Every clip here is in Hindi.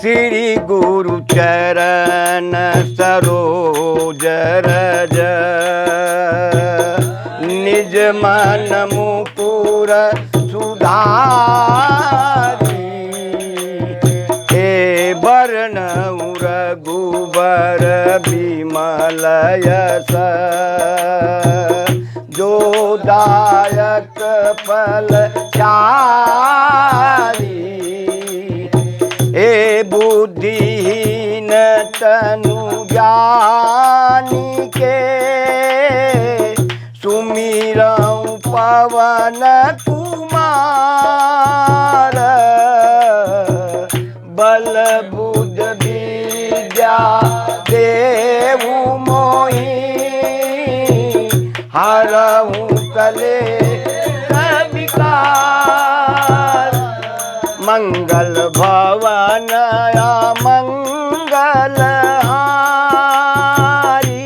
श्री गुरु चरण सरोज रज निज मन मुकुर सुधारी हे वर्ण रघुबर विमल यश जो दायक फल चारी हे बुद्धिहीन तनु जानिके सुमिरऊं पवन कुमार बल बुद्ध विद्या देहु मोहि हरऊं कलेश विकार मंगल भवन मंगल हारी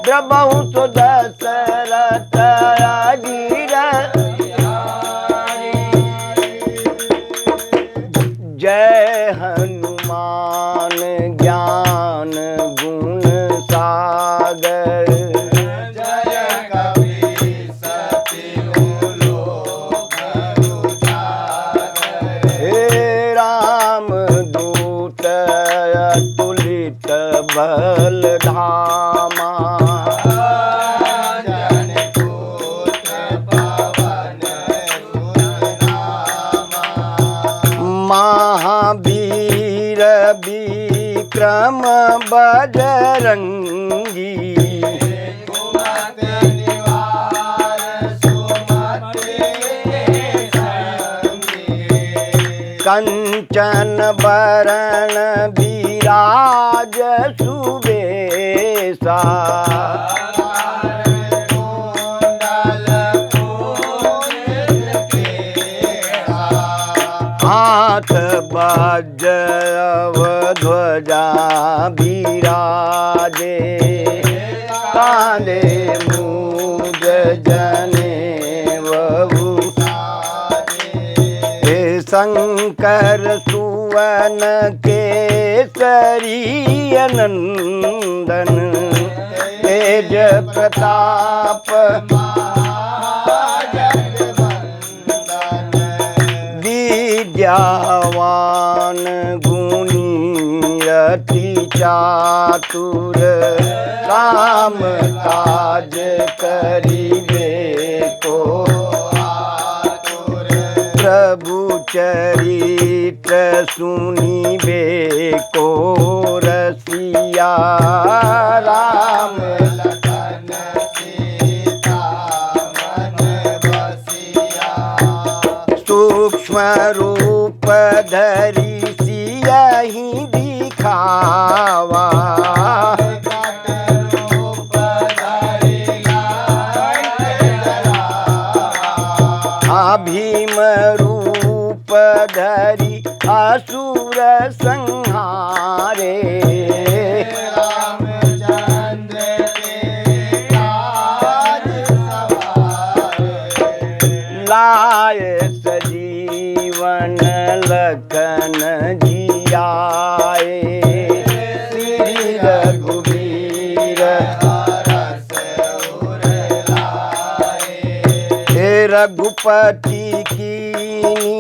द्रवहु तो दशरथ अजीर जय हनुमान ज्ञान गुण सागर जय कपीस तिहु लोक उजागर। हे राम दूत अतुलित बल धामा महावीर विक्रम बजरंगी सुमति निवार सुमति संगी कंचन बरण विराज सुबेसा हाथ वज्र ध्वजा विराजे कांधे मूज जनेऊ हे शंकर सुवन केसरी नंदन तेज प्रताप विद्यावान गुणी अति चातुर राम काज करिबे को आतुर प्रभु चरित्र सुनिबे को रसिया राम लखन सीता मन बसिया सूक्ष्म रूप धरि सियहि दिखावा प्रकट रूप धरि लांघ जलावा। भीम रूप धरि असुर संहारे रामचंद्र के काज सवारे लाए सजीवन लखन जियाए श्री रघुवीर हरस उर लाए हे रघुपति कीनी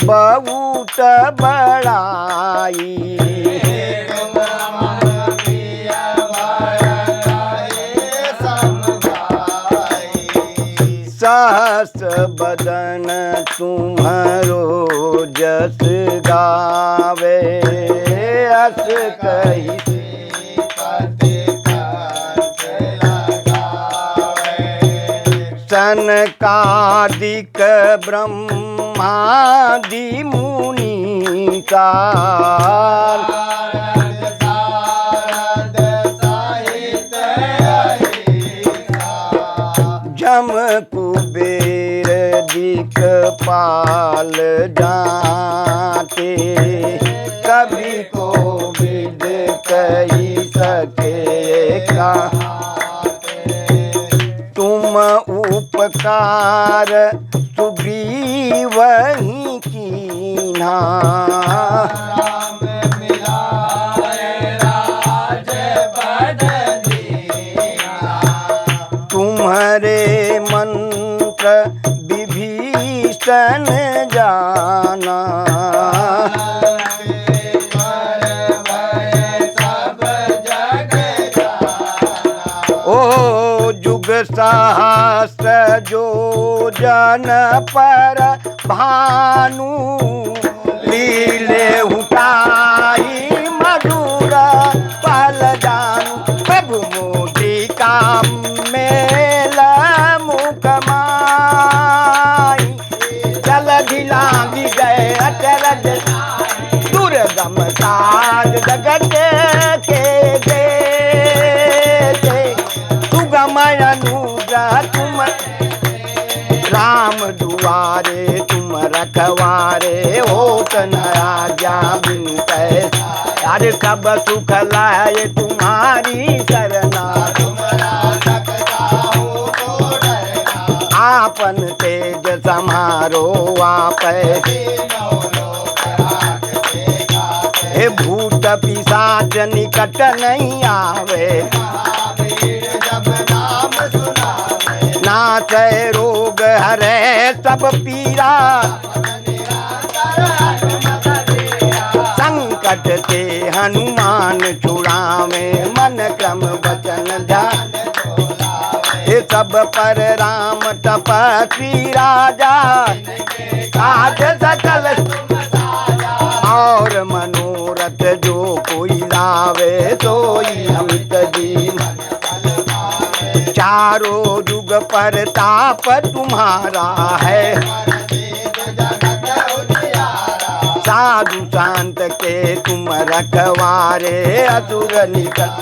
बहुत बड़ाई तुम मम प्रिय भरत समझाई सहस बदन तुम्हारो जस गावे अस कही श्रीपति कंठ लगावे सनकादिक ब्रह्मादि मुनि का शारद शारद साहित अहिसा जम कुबेर दिखपाल जाते कभी को विद कही सके तुम उपकार सुग्रीव ही कीन्हा राम कीर्तन जाना। ओ जुग सहस्र जो जन पर भानु, लीले उठाई मधुर पल जानू। प्रभु मोदी का मेल मुख माई, चल ढिलांगी गए अचरज दुर्गम साज जगत के देते। सुगम अनुग्रह तुम राम दुआरे, तुम रखवारे होत न आज्ञा बिनु कहे। यार सब सुख लाए तुम्हारी सरना, आपन तेज समारो आप। हे भूत पिशाच निकट नहीं आवे, नाथ रोग हरे सब पीरा। संकट ते हनुमान छुड़ावे, मन क्रम वचन ध्यान। ये सब पर राम तपस्वी राजा, काज सकल और मनोरथ जो कोई लावे सोई अमित जीवन। चारों युग पर ताप तुम्हारा है, साधु शांत के तुम रखवारे। असुर निकट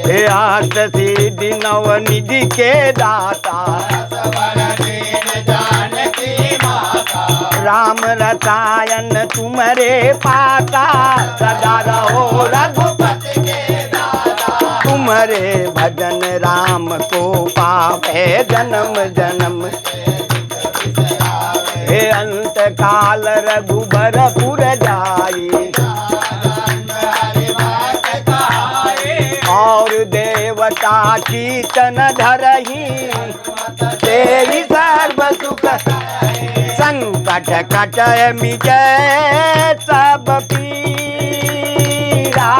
हे आष्ट सिद्धि नव निधि के दाता, राम रसायन तुम्हारे पाता। सदा रहो रघुपति के दाता, तुम्हारे भजन राम को पावे जन्म जन्म। हे अंत काल रघुबर पुर जाई, और देवता कीर्तन धरही। तेरी सर्व सुख संकट कटय मिटे सब पीरा।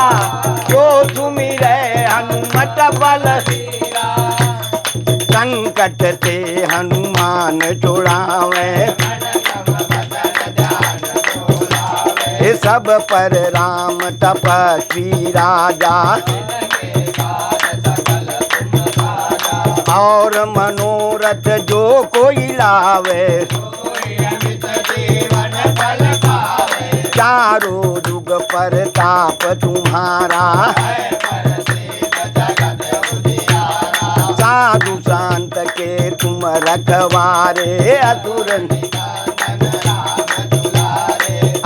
जो सुमिरै हनुमत बल, संकट से हनुमान छुड़ावे। ये सब पर राम तपस्वी राजा, और मनोरथ जो कोई लावे। चारों युग पर ताप तुम्हारा, साधु शांत के तुम रखवारे। असुर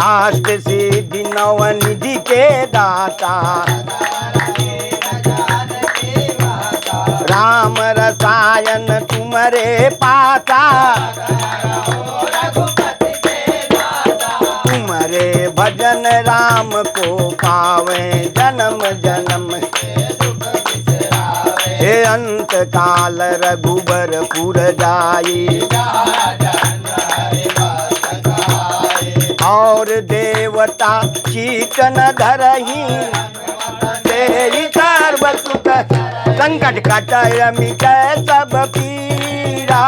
अष्ट सिद्धि नव निधि के दाता, राम रसायन तुम्हारे पाता। तुम्हारे भजन राम को पावे जन्म जन्म। हे अंत काल रघुबर पुर जाई, और देवता कीर्तन धरही। तेरी सर्व सुख संकट कटय मिटे सब पीरा।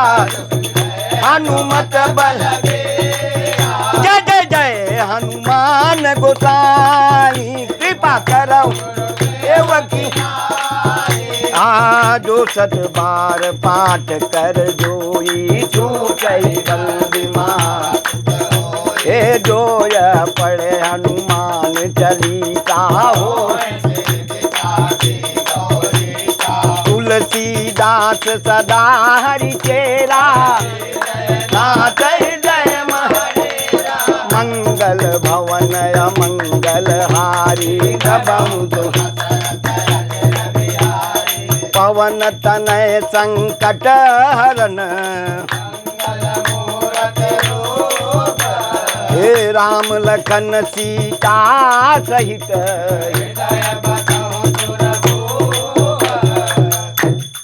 हनुमत बल जय जय जय हनुमान गोसाई। कृपा करो देवकी जो 7 बार पाठ कर जोई छूटई बंदीमान। हे जोय पढ़े हनुमान चालीसा हो, तुलसीदास सदा हरि चेरा। नाथ जय मंगल भवन अमंगल हारी। पवन तनय संकट हरन, हे राम लखन सीता सहित।